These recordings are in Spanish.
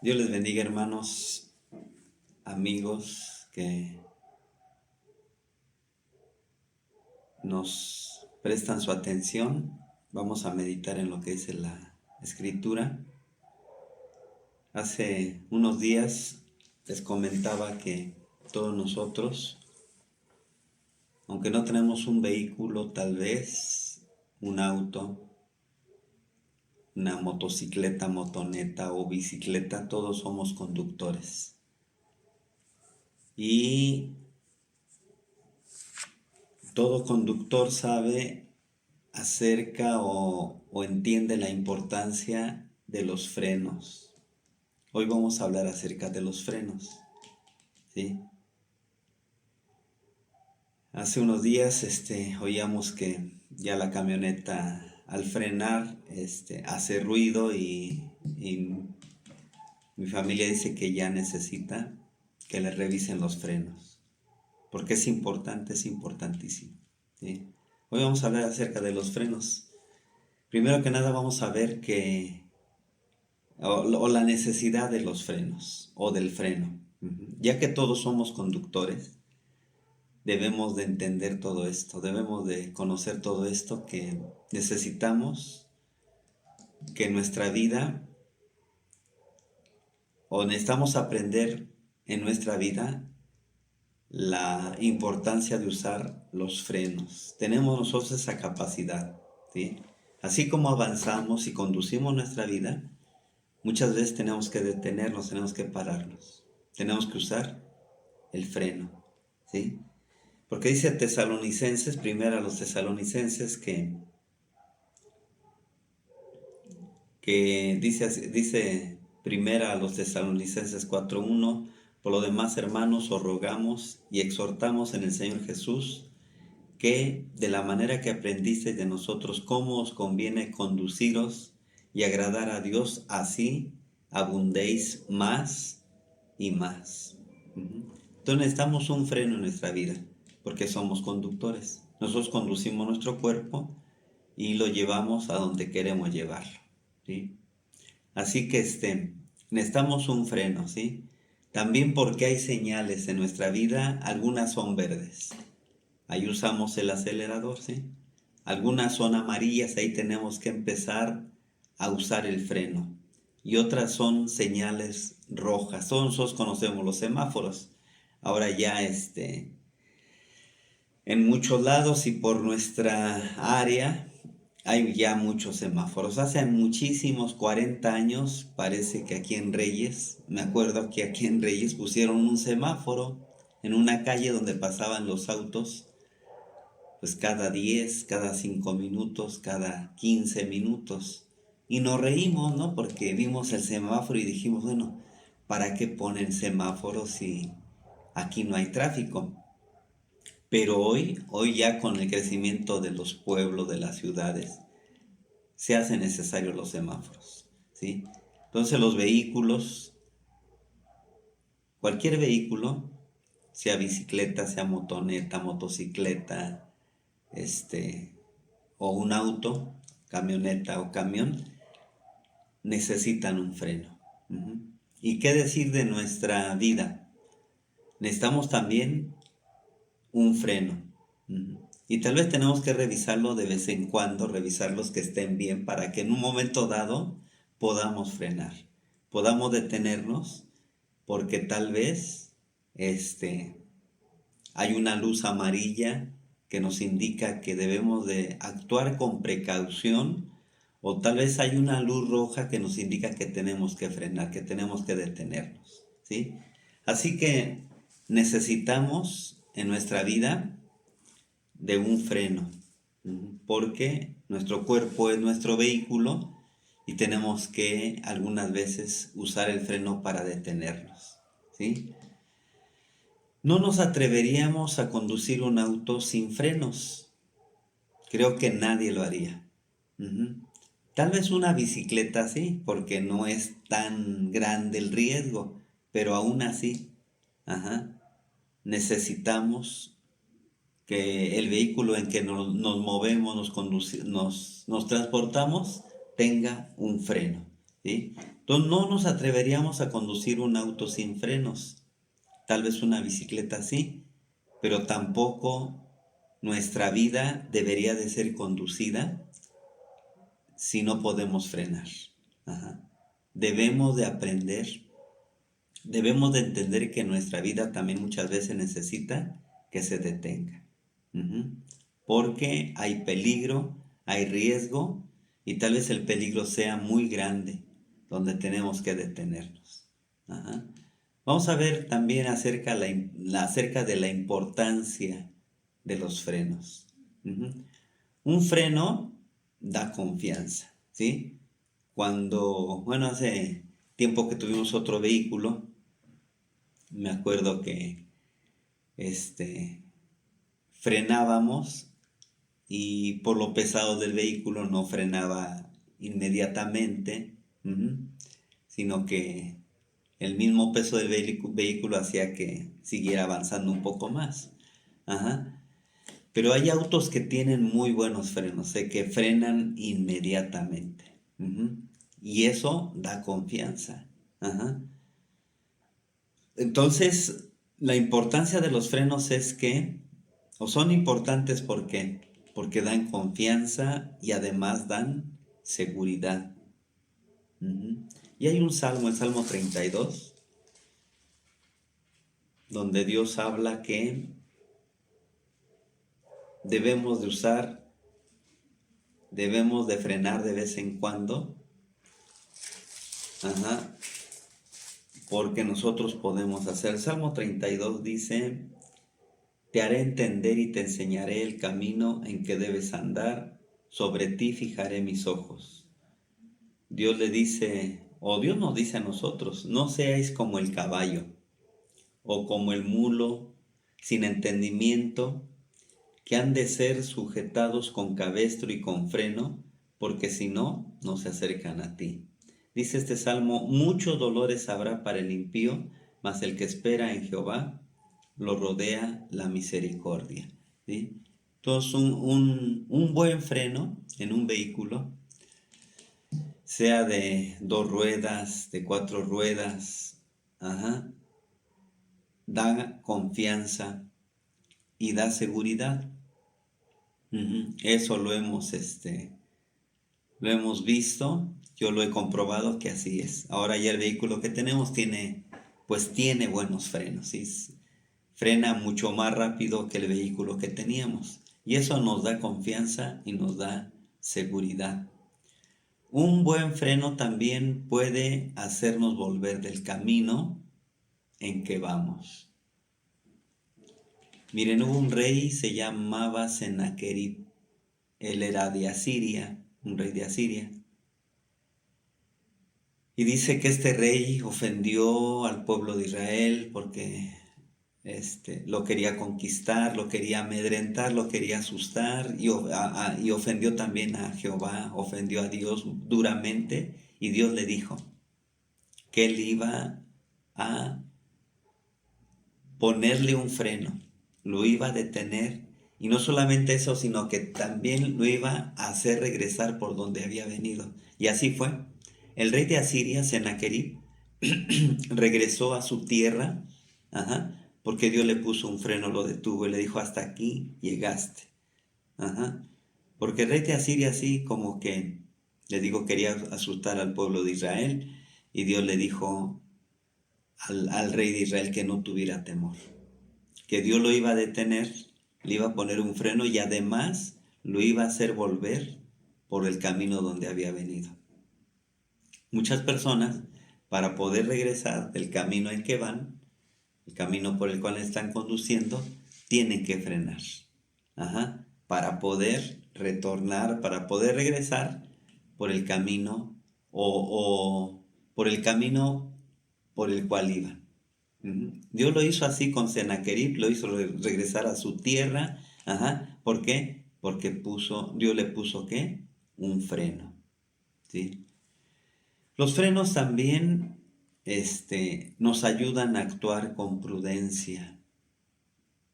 Dios les bendiga, hermanos, amigos que nos prestan su atención. Vamos a meditar en lo que dice la Escritura. Hace unos días les comentaba que todos nosotros, aunque no tenemos un vehículo, tal vez un auto, una motocicleta, motoneta o bicicleta, todos somos conductores. Y todo conductor sabe acerca o entiende la importancia de los frenos. Hoy vamos a hablar acerca de los frenos, ¿sí? Hace unos días oíamos que ya la camioneta al frenar hace ruido y mi familia dice que ya necesita que le revisen los frenos, porque es importante, es importantísimo, ¿sí? Hoy vamos a hablar acerca de los frenos. Primero que nada vamos a ver o la necesidad de los frenos o del freno. Ya que todos somos conductores, debemos de entender todo esto, debemos de conocer todo esto, que necesitamos que nuestra vida, o necesitamos aprender en nuestra vida la importancia de usar los frenos. Tenemos nosotros esa capacidad, ¿sí? Así como avanzamos y conducimos nuestra vida, muchas veces tenemos que detenernos, tenemos que pararnos, tenemos que usar el freno, ¿sí? Porque dice Tesalonicenses, primero a los Tesalonicenses, que dice primera a los Tesalonicenses 4:1, por lo demás, hermanos, os rogamos y exhortamos en el Señor Jesús, que de la manera que aprendisteis de nosotros cómo os conviene conduciros y agradar a Dios, así abundéis más y más. Entonces necesitamos un freno en nuestra vida, porque somos conductores. Nosotros conducimos nuestro cuerpo y lo llevamos a donde queremos llevarlo, ¿sí? Así que necesitamos un freno, ¿sí? También porque hay señales en nuestra vida, algunas son verdes. Ahí usamos el acelerador, ¿sí? Algunas son amarillas, ahí tenemos que empezar a usar el freno. Y otras son señales rojas. Todos nosotros conocemos los semáforos. Ahora ya en muchos lados y por nuestra área hay ya muchos semáforos. Hace muchísimos, 40 años, parece que aquí en Reyes, me acuerdo que aquí en Reyes pusieron un semáforo en una calle donde pasaban los autos, pues cada 10, cada 5 minutos, cada 15 minutos. Y nos reímos, ¿no? Porque vimos el semáforo y dijimos, bueno, ¿para qué ponen semáforos si aquí no hay tráfico? Pero hoy ya con el crecimiento de los pueblos, de las ciudades, se hacen necesarios los semáforos, ¿sí? Entonces los vehículos, cualquier vehículo, sea bicicleta, sea motoneta, motocicleta, o un auto, camioneta o camión, necesitan un freno. ¿Y qué decir de nuestra vida? Necesitamos también un freno. Y tal vez tenemos que revisarlo de vez en cuando, revisarlos que estén bien para que en un momento dado podamos frenar, podamos detenernos, porque tal vez hay una luz amarilla que nos indica que debemos de actuar con precaución, o tal vez hay una luz roja que nos indica que tenemos que frenar, que tenemos que detenernos, ¿sí? Así que necesitamos en nuestra vida de un freno, porque nuestro cuerpo es nuestro vehículo y tenemos que algunas veces usar el freno para detenernos, ¿sí? No nos atreveríamos a conducir un auto sin frenos. Creo que nadie lo haría. Tal vez una bicicleta sí, porque no es tan grande el riesgo, pero aún así, necesitamos que el vehículo en que nos movemos, nos transportamos, tenga un freno, ¿sí? Entonces no nos atreveríamos a conducir un auto sin frenos, tal vez una bicicleta sí, pero tampoco nuestra vida debería de ser conducida si no podemos frenar. Ajá. Debemos de aprender, debemos de entender que nuestra vida también muchas veces necesita que se detenga. Ujú. Porque hay peligro, hay riesgo y tal vez el peligro sea muy grande donde tenemos que detenernos. Ajá. Vamos a ver también acerca de la importancia de los frenos. Ujú. Un freno da confianza, ¿sí? Bueno, hace tiempo que tuvimos otro vehículo, me acuerdo que este, frenábamos y por lo pesado del vehículo no frenaba inmediatamente, sino que el mismo peso del vehículo hacía que siguiera avanzando un poco más. Ajá. Pero hay autos que tienen muy buenos frenos, que frenan inmediatamente. Y eso da confianza. Ajá. Entonces, la importancia de los frenos es que, o son importantes porque dan confianza y además dan seguridad. Y hay un salmo, el Salmo 32, donde Dios habla que debemos de usar, debemos de frenar de vez en cuando, porque nosotros podemos hacer. El Salmo 32 dice: te haré entender y te enseñaré el camino en que debes andar, sobre ti fijaré mis ojos. Dios le dice, o Dios nos dice a nosotros, no seáis como el caballo, o como el mulo, sin entendimiento, que han de ser sujetados con cabestro y con freno, porque si no, no se acercan a ti. Dice este salmo: muchos dolores habrá para el impío, mas el que espera en Jehová lo rodea la misericordia. ¿Sí? Entonces, un buen freno en un vehículo, sea de 2 ruedas, de 4 ruedas, da confianza y da seguridad. Eso lo hemos visto, yo lo he comprobado que así es. Ahora ya el vehículo que tenemos tiene buenos frenos, ¿sí? Frena mucho más rápido que el vehículo que teníamos. Y eso nos da confianza y nos da seguridad. Un buen freno también puede hacernos volver del camino en que vamos. Miren, hubo un rey, se llamaba Sennacherib. Él era de Asiria, un rey de Asiria. Y dice que este rey ofendió al pueblo de Israel porque lo quería conquistar, lo quería amedrentar, lo quería asustar y ofendió también a Jehová, ofendió a Dios duramente, y Dios le dijo que él iba a ponerle un freno, lo iba a detener, y no solamente eso, sino que también lo iba a hacer regresar por donde había venido. Y así fue. El rey de Asiria, Sennacherib, regresó a su tierra, porque Dios le puso un freno, lo detuvo y le dijo: hasta aquí llegaste. Porque el rey de Asiria, así como que, le digo, quería asustar al pueblo de Israel, y Dios le dijo al rey de Israel que no tuviera temor, que Dios lo iba a detener, le iba a poner un freno y además lo iba a hacer volver por el camino donde había venido. Muchas personas, para poder regresar del camino en que van, el camino por el cual están conduciendo, tienen que frenar, para poder retornar, para poder regresar por el camino o por el camino por el cual iban. Dios lo hizo así con Sennacherib, lo hizo regresar a su tierra. ¿Por qué? Porque Dios le puso, ¿qué? Un freno, ¿sí? Los frenos también nos ayudan a actuar con prudencia.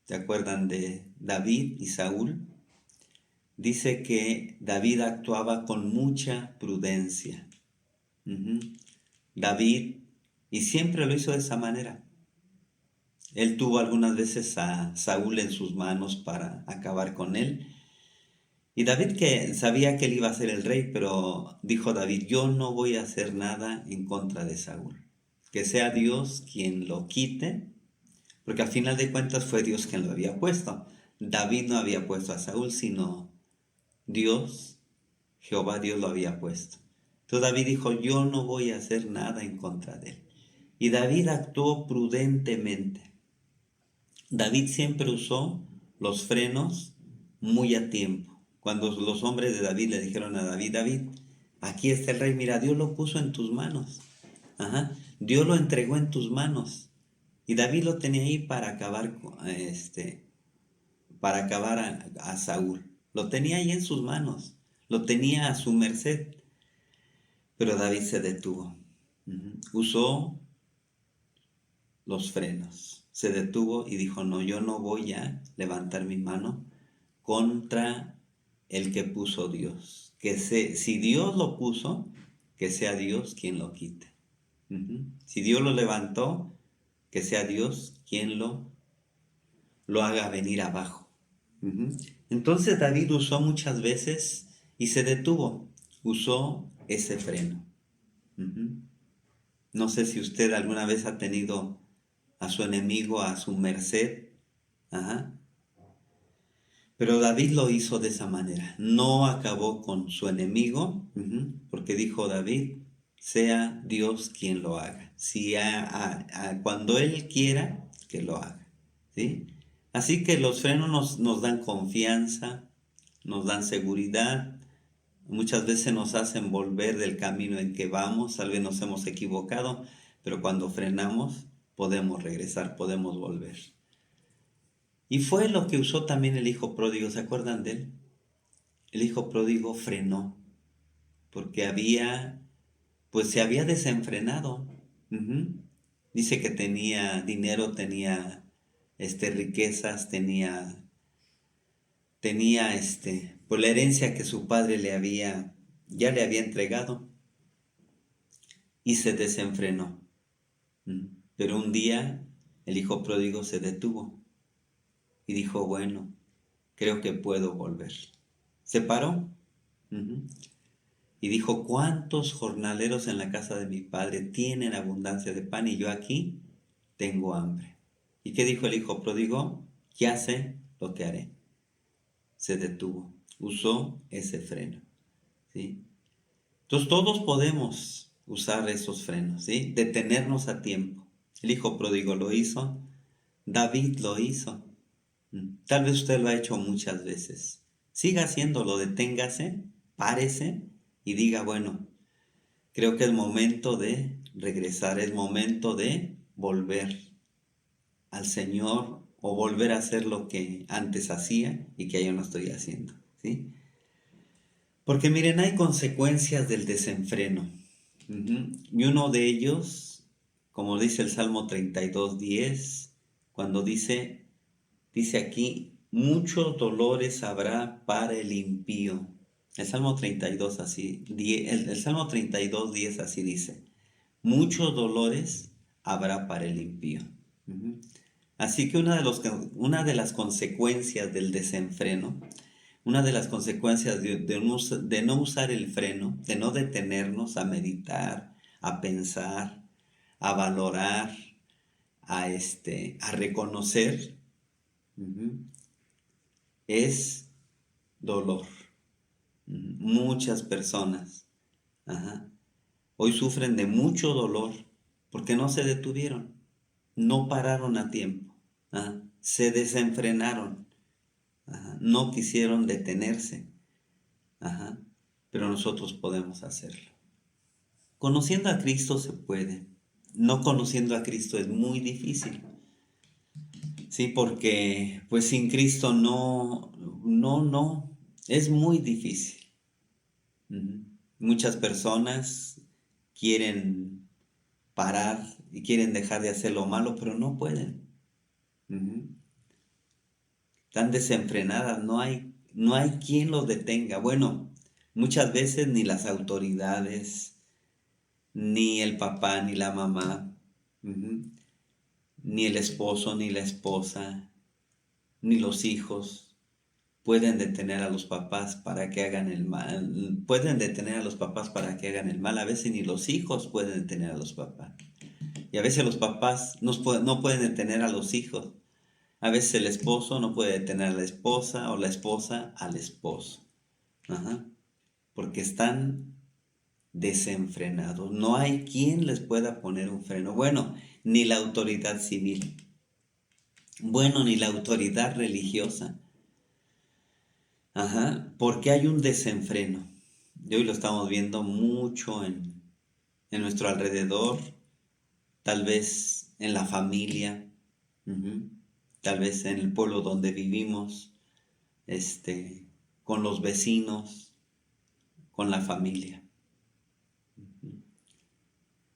¿Se acuerdan de David y Saúl? Dice que David actuaba con mucha prudencia. David, y siempre lo hizo de esa manera. Él tuvo algunas veces a Saúl en sus manos para acabar con él. Y David que sabía que él iba a ser el rey, pero dijo David, yo no voy a hacer nada en contra de Saúl. Que sea Dios quien lo quite, porque al final de cuentas fue Dios quien lo había puesto. David no había puesto a Saúl, sino Dios, Jehová Dios lo había puesto. Entonces David dijo, yo no voy a hacer nada en contra de él. Y David actuó prudentemente. David siempre usó los frenos muy a tiempo. Cuando los hombres de David le dijeron a David, David, aquí está el rey, mira, Dios lo puso en tus manos. Ajá. Dios lo entregó en tus manos. Y David lo tenía ahí para acabar, a Saúl. Lo tenía ahí en sus manos. Lo tenía a su merced. Pero David se detuvo. Usó los frenos. Se detuvo y dijo, no, yo no voy a levantar mi mano contra el que puso Dios. Si Dios lo puso, que sea Dios quien lo quite. Si Dios lo levantó, que sea Dios quien lo haga venir abajo. Entonces David usó muchas veces y se detuvo. Usó ese freno. No sé si usted alguna vez ha tenido a su enemigo a su merced. Ajá. Pero David lo hizo de esa manera. No acabó con su enemigo, porque dijo David, sea Dios quien lo haga. Si cuando Él quiera, que lo haga. ¿Sí? Así que los frenos nos dan confianza, nos dan seguridad, muchas veces nos hacen volver del camino en que vamos, tal vez nos hemos equivocado, pero cuando frenamos podemos regresar, podemos volver. Y fue lo que usó también el hijo pródigo, ¿se acuerdan de él? El hijo pródigo frenó, porque se había desenfrenado. Dice que tenía dinero, tenía riquezas, tenía pues la herencia que su padre ya le había entregado, y se desenfrenó. Pero un día el hijo pródigo se detuvo y dijo, bueno, creo que puedo volver. Se paró y dijo, ¿cuántos jornaleros en la casa de mi padre tienen abundancia de pan y yo aquí tengo hambre? ¿Y qué dijo el hijo pródigo? Ya sé lo que haré. Se detuvo, usó ese freno, ¿sí? Entonces todos podemos usar esos frenos, ¿sí? Detenernos a tiempo. El hijo pródigo lo hizo, David lo hizo. Tal vez usted lo ha hecho muchas veces. Siga haciéndolo, deténgase, párese y diga, bueno, creo que es momento de regresar, es momento de volver al Señor o volver a hacer lo que antes hacía y que yo no estoy haciendo, ¿sí? Porque miren, hay consecuencias del desenfreno. Y uno de ellos, como dice el Salmo 32:10, cuando dice aquí, muchos dolores habrá para el impío. El Salmo 32 así, el Salmo 32:10 así dice, muchos dolores habrá para el impío. Así que una de las consecuencias del desenfreno, una de las consecuencias de no usar el freno, de no detenernos a meditar, a pensar, a valorar, a reconocer, es dolor. Muchas personas hoy sufren de mucho dolor porque no se detuvieron, no pararon a tiempo, se desenfrenaron, no quisieron detenerse, pero nosotros podemos hacerlo. Conociendo a Cristo se puede, no conociendo a Cristo es muy difícil. Sí, porque pues sin Cristo no, es muy difícil. Muchas personas quieren parar y quieren dejar de hacer lo malo, pero no pueden. Están desenfrenadas, no hay quien los detenga. Bueno, muchas veces ni las autoridades, ni el papá, ni la mamá, ni el esposo, ni la esposa, ni los hijos pueden detener a los papás para que hagan el mal. Pueden detener a los papás para que hagan el mal. A veces ni los hijos pueden detener a los papás. Y a veces los papás no pueden detener a los hijos. A veces el esposo no puede detener a la esposa o la esposa al esposo. Porque están desenfrenados. No hay quien les pueda poner un freno. Bueno, ni la autoridad civil. Bueno, ni la autoridad religiosa. Porque hay un desenfreno. Y hoy lo estamos viendo mucho en nuestro alrededor, tal vez en la familia, tal vez en el pueblo donde vivimos, con los vecinos, con la familia.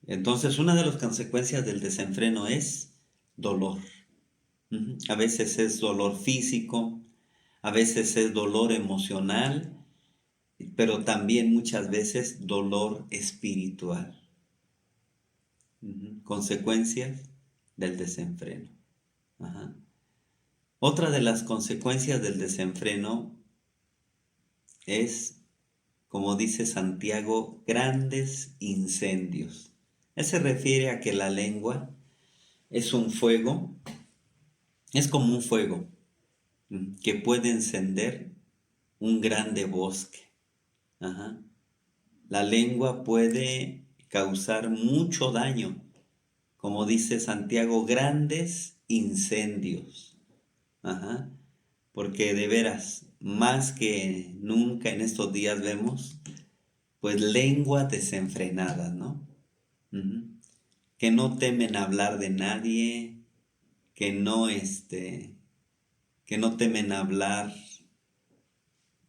Entonces, una de las consecuencias del desenfreno es dolor. A veces es dolor físico, a veces es dolor emocional, pero también muchas veces dolor espiritual. Consecuencias del desenfreno. Otra de las consecuencias del desenfreno es, como dice Santiago, grandes incendios. Él se refiere a que la lengua es un fuego, es como un fuego que puede encender un grande bosque. La lengua puede causar mucho daño, como dice Santiago, grandes incendios. Porque de veras, más que nunca en estos días vemos, pues lenguas desenfrenadas, ¿no? Que no temen hablar de nadie, que no temen hablar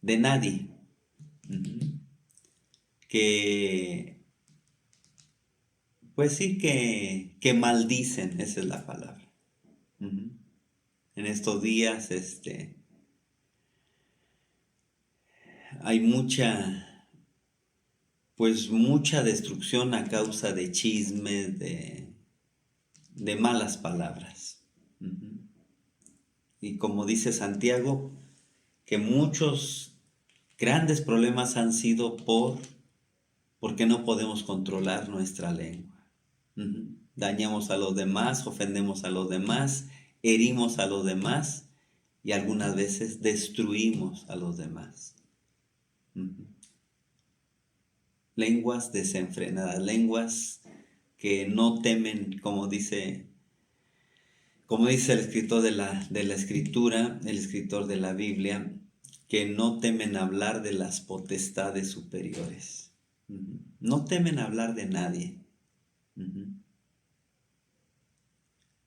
de nadie, que, pues sí, que maldicen, esa es la palabra. En estos días, hay mucha destrucción a causa de chismes, de malas palabras. Y como dice Santiago, que muchos grandes problemas han sido porque no podemos controlar nuestra lengua. Dañamos a los demás, ofendemos a los demás, herimos a los demás y algunas veces destruimos a los demás. Lenguas desenfrenadas, lenguas que no temen, como dice el escritor de la escritura, el escritor de la Biblia, que no temen hablar de las potestades superiores. No temen hablar de nadie.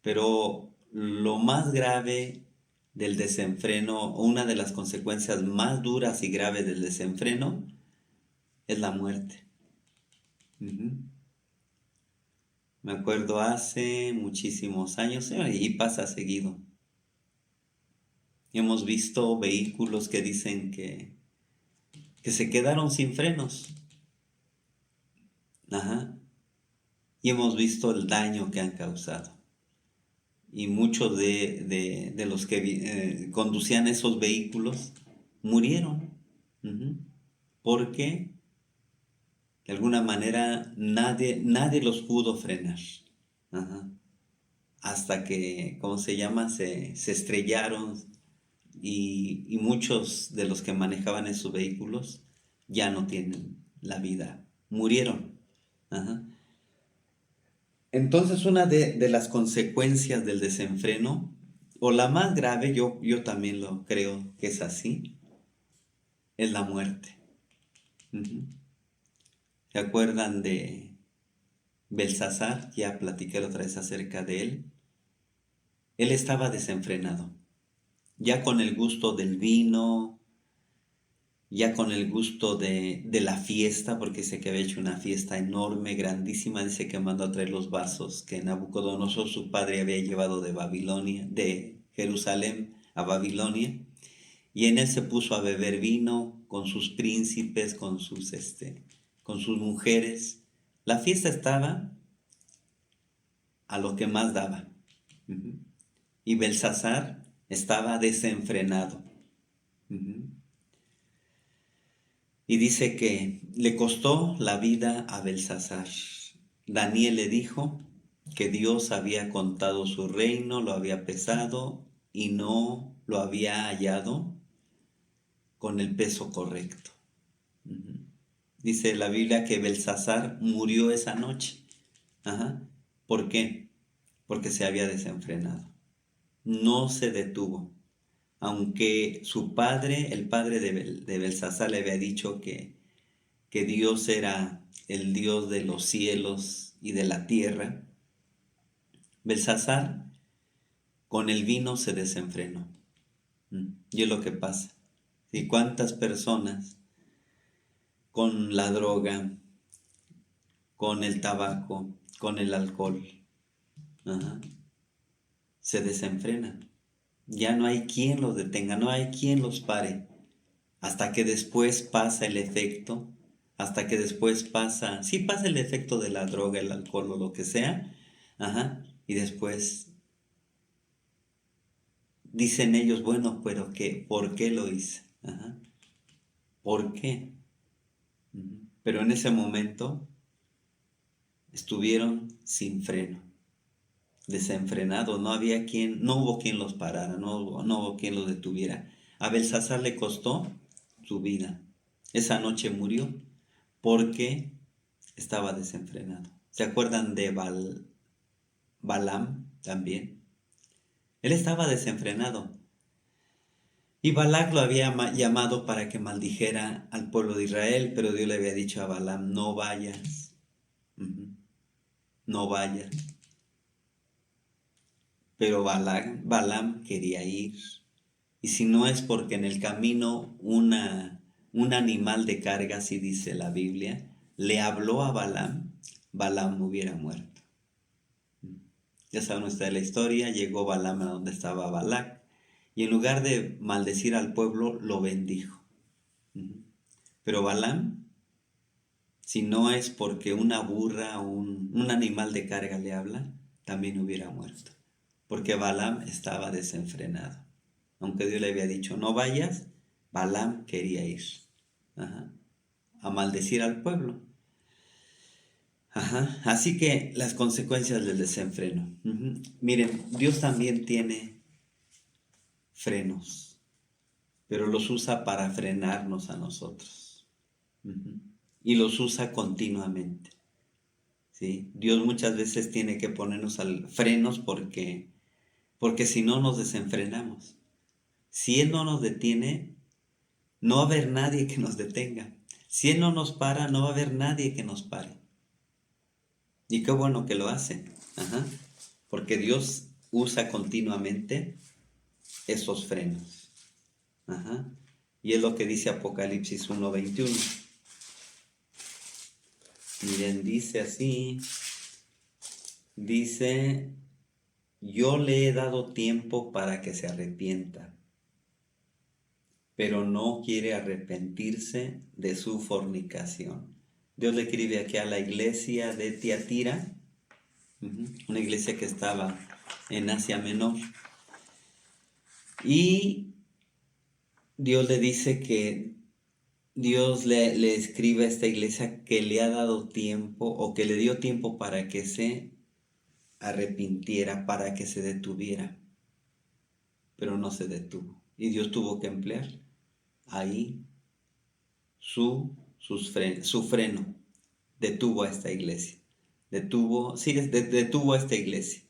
Pero lo más grave del desenfreno, o una de las consecuencias más duras y graves del desenfreno, es la muerte. Me acuerdo hace muchísimos años, y pasa seguido. Hemos visto vehículos que dicen que se quedaron sin frenos. Y hemos visto el daño que han causado. Y muchos de los que conducían esos vehículos murieron. Porque de alguna manera nadie los pudo frenar. Hasta que, ¿cómo se llama? Se estrellaron y muchos de los que manejaban esos vehículos ya no tienen la vida, murieron. Entonces, una de las consecuencias del desenfreno, o la más grave, yo también lo creo que es así, es la muerte. ¿Se acuerdan de Belsasar? Ya platiqué la otra vez acerca de él. Él estaba desenfrenado, ya con el gusto del vino, ya con el gusto de la fiesta, porque dice que había hecho una fiesta enorme, grandísima. Dice que mandó a traer los vasos que Nabucodonosor, su padre, había llevado de Babilonia, de Jerusalén a Babilonia, y en él se puso a beber vino con sus príncipes, con sus mujeres, La fiesta estaba a lo que más daba. Y Belsasar estaba desenfrenado. Y dice que le costó la vida a Belsasar. Daniel le dijo que Dios había contado su reino, lo había pesado y no lo había hallado con el peso correcto. Dice la Biblia que Belsasar murió esa noche. ¿Por qué? Porque se había desenfrenado. No se detuvo. Aunque su padre, el padre de Belsasar, le había dicho que Dios era el Dios de los cielos y de la tierra, Belsasar con el vino se desenfrenó. Y es lo que pasa. ¿Y cuántas personas con la droga, con el tabaco, con el alcohol, se desenfrenan? Ya no hay quien los detenga, no hay quien los pare, hasta que después pasa el efecto, hasta que después pasa, sí pasa el efecto de la droga, el alcohol o lo que sea, y después dicen ellos, bueno, pero ¿por qué lo hice? ¿Por qué? Pero en ese momento estuvieron sin freno, desenfrenados, no hubo quien los parara, no hubo quien los detuviera. A Belsasar le costó su vida. Esa noche murió porque estaba desenfrenado. ¿Se acuerdan de Balaam también? Él estaba desenfrenado. Y Balac lo había llamado para que maldijera al pueblo de Israel, pero Dios le había dicho a Balaam, no vayas, no vayas. Pero Balaam quería ir. Y si no es porque en el camino un animal de carga, así dice la Biblia, le habló a Balaam, Balaam hubiera muerto. Ya saben ustedes la historia, llegó Balaam a donde estaba Balac, y en lugar de maldecir al pueblo, lo bendijo. Pero Balaam, si no es porque una burra o un animal de carga le habla, también hubiera muerto. Porque Balaam estaba desenfrenado. Aunque Dios le había dicho, no vayas, Balaam quería ir a maldecir al pueblo. Así que las consecuencias del desenfreno. Miren, Dios también tiene frenos, pero los usa para frenarnos a nosotros. Y los usa continuamente. ¿Sí? Dios muchas veces tiene que ponernos frenos porque si no nos desenfrenamos. Si Él no nos detiene, no va a haber nadie que nos detenga. Si Él no nos para, no va a haber nadie que nos pare. Y qué bueno que lo hace. Porque Dios usa continuamente esos frenos. Y es lo que dice Apocalipsis 1:21. Miren, dice así. Dice, yo le he dado tiempo para que se arrepienta, pero no quiere arrepentirse de su fornicación. Dios le escribe aquí a la iglesia de Tiatira, una iglesia que estaba en Asia Menor. Y Dios le dice que Dios le escribe a esta iglesia que le ha dado tiempo o que le dio tiempo para que se arrepintiera, para que se detuviera. Pero no se detuvo. Y Dios tuvo que emplear ahí su freno. Detuvo a esta iglesia. Detuvo a esta iglesia.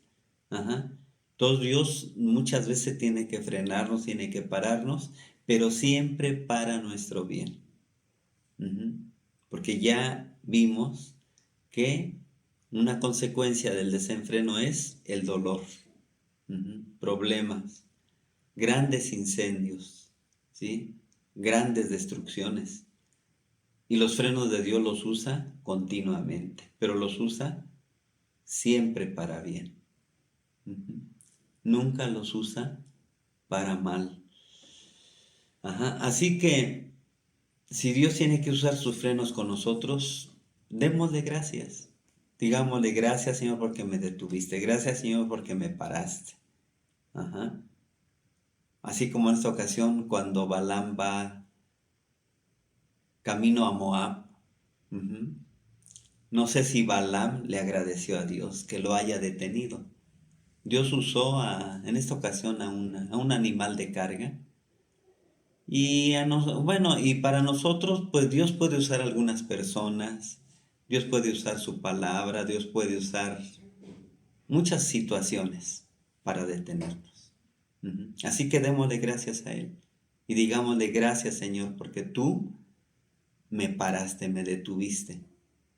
Entonces Dios muchas veces tiene que frenarnos, tiene que pararnos, pero siempre para nuestro bien. Porque ya vimos que una consecuencia del desenfreno es el dolor, problemas, grandes incendios, ¿sí? Grandes destrucciones. Y los frenos de Dios los usa continuamente, pero los usa siempre para bien. Nunca los usa para mal. Así que si Dios tiene que usar sus frenos con nosotros, démosle gracias. Digámosle gracias, Señor, porque me detuviste. Gracias, Señor, porque me paraste. Ajá. Así como en esta ocasión cuando Balaam va camino a Moab. Ujú. No sé si Balaam le agradeció a Dios que lo haya detenido. Dios usó en esta ocasión a un animal de carga. Bueno, y para nosotros, pues Dios puede usar algunas personas, Dios puede usar su palabra, Dios puede usar muchas situaciones para detenernos. Ujú. Así que démosle gracias a Él y digámosle gracias, Señor, porque tú me paraste, me detuviste.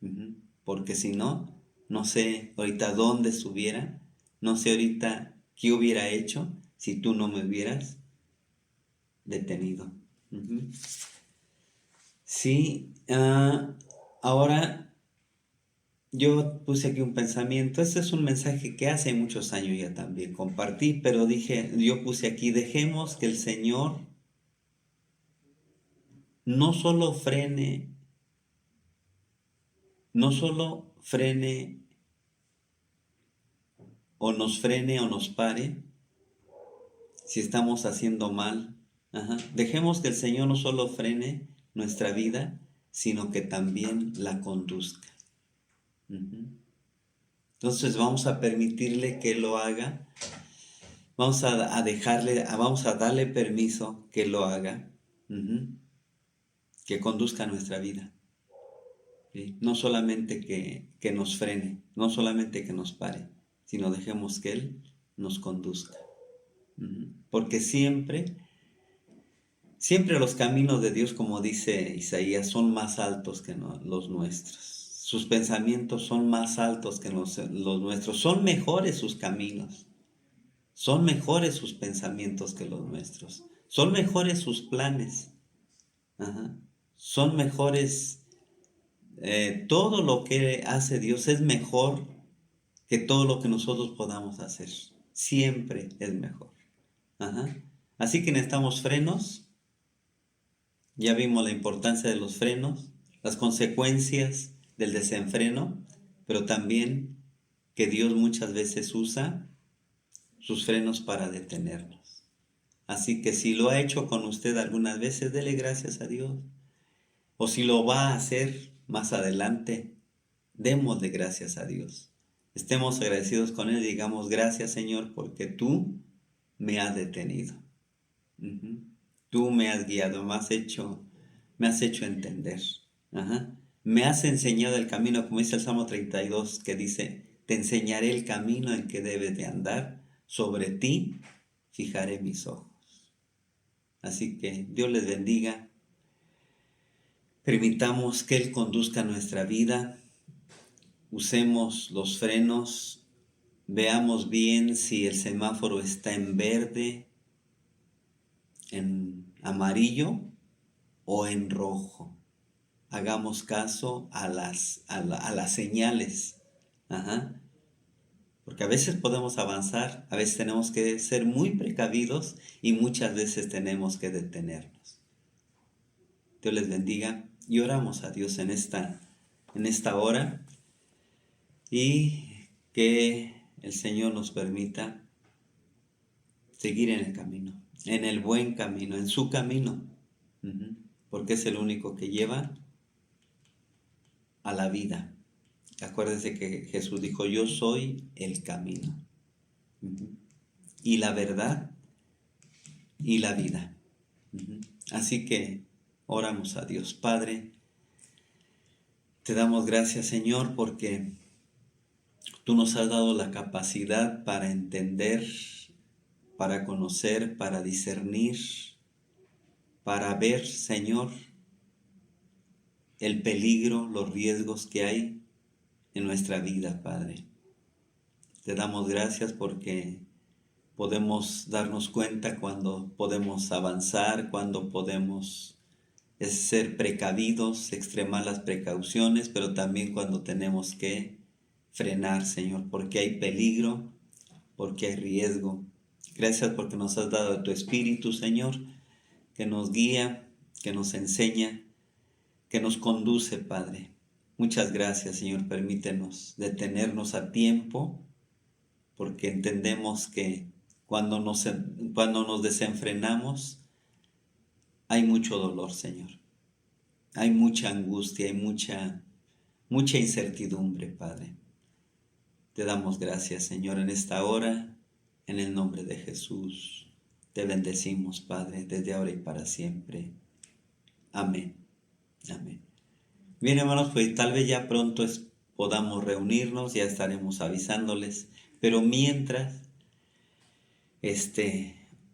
Ujú. Porque si no, no sé ahorita dónde estuviera, no sé ahorita qué hubiera hecho si tú no me hubieras detenido. Ujú. Sí, ahora yo puse aquí un pensamiento. Este es un mensaje que hace muchos años ya también compartí, pero yo puse aquí, dejemos que el Señor no solo frene, no solo frene o nos pare si estamos haciendo mal. Ajá. Dejemos que el Señor no solo frene nuestra vida, sino que también la conduzca. Ujú. Entonces vamos a permitirle que lo haga. Vamos a darle permiso que lo haga, ujú, que conduzca nuestra vida. ¿Sí? No solamente que nos frene, no solamente que nos pare, sino dejemos que Él nos conduzca. Ujú. Porque siempre los caminos de Dios, como dice Isaías, son más altos que los nuestros. Sus pensamientos son más altos que los nuestros. Son mejores sus caminos. Son mejores sus pensamientos que los nuestros. Son mejores sus planes. Ajá. Son mejores. Todo lo que hace Dios es mejor que todo lo que nosotros podamos hacer. Siempre es mejor. Ajá. Así que necesitamos frenos. Ya vimos la importancia de los frenos, las consecuencias del desenfreno, pero también que Dios muchas veces usa sus frenos para detenernos. Así que si lo ha hecho con usted algunas veces, dele gracias a Dios. O si lo va a hacer más adelante, démosle gracias a Dios. Estemos agradecidos con Él y digamos gracias, Señor, porque tú me has detenido. Ujú. Tú me has guiado, me has hecho entender. Ajá. Me has enseñado el camino, como dice el Salmo 32, que dice, te enseñaré el camino en que debes de andar, sobre ti fijaré mis ojos. Así que Dios les bendiga. Permitamos que Él conduzca nuestra vida. Usemos los frenos. Veamos bien si el semáforo está en verde, en amarillo o en rojo. Hagamos caso a las señales. Ajá. Porque a veces podemos avanzar, a veces tenemos que ser muy precavidos y muchas veces tenemos que detenernos. Dios les bendiga y oramos a Dios en esta hora y que el Señor nos permita seguir en el camino, en el buen camino, en su camino, ujú, porque es el único que lleva a la vida. Acuérdense que Jesús dijo, yo soy el camino, ujú, y la verdad y la vida. Ujú. Así que oramos a Dios. Padre, te damos gracias, Señor, porque tú nos has dado la capacidad para entender, para conocer, para discernir, para ver, Señor, el peligro, los riesgos que hay en nuestra vida, Padre. Te damos gracias porque podemos darnos cuenta cuando podemos avanzar, cuando podemos ser precavidos, extremar las precauciones, pero también cuando tenemos que frenar, Señor, porque hay peligro, porque hay riesgo. Gracias porque nos has dado tu Espíritu, Señor, que nos guía, que nos enseña, que nos conduce, Padre. Muchas gracias, Señor. Permítenos detenernos a tiempo, porque entendemos que cuando nos desenfrenamos, hay mucho dolor, Señor. Hay mucha angustia, hay mucha incertidumbre, Padre. Te damos gracias, Señor, en esta hora, en el nombre de Jesús. Te bendecimos, Padre, desde ahora y para siempre. Amén. Amén. Bien, hermanos, pues tal vez ya pronto podamos reunirnos, ya estaremos avisándoles, pero mientras,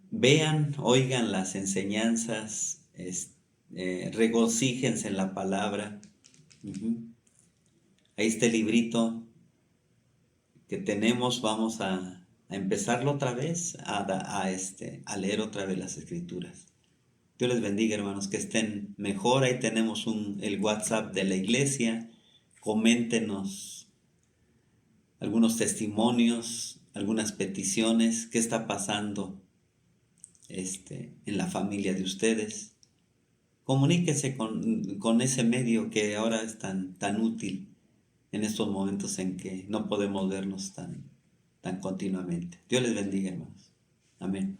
vean, oigan las enseñanzas, regocíjense en la palabra. Ahí está el librito que tenemos, vamos a empezarlo otra vez, a leer otra vez las escrituras. Dios les bendiga, hermanos, que estén mejor. Ahí tenemos el WhatsApp de la iglesia. Coméntenos algunos testimonios, algunas peticiones, qué está pasando en la familia de ustedes. Comuníquese con ese medio que ahora es tan útil en estos momentos en que no podemos vernos tan continuamente. Dios les bendiga, hermanos. Amén.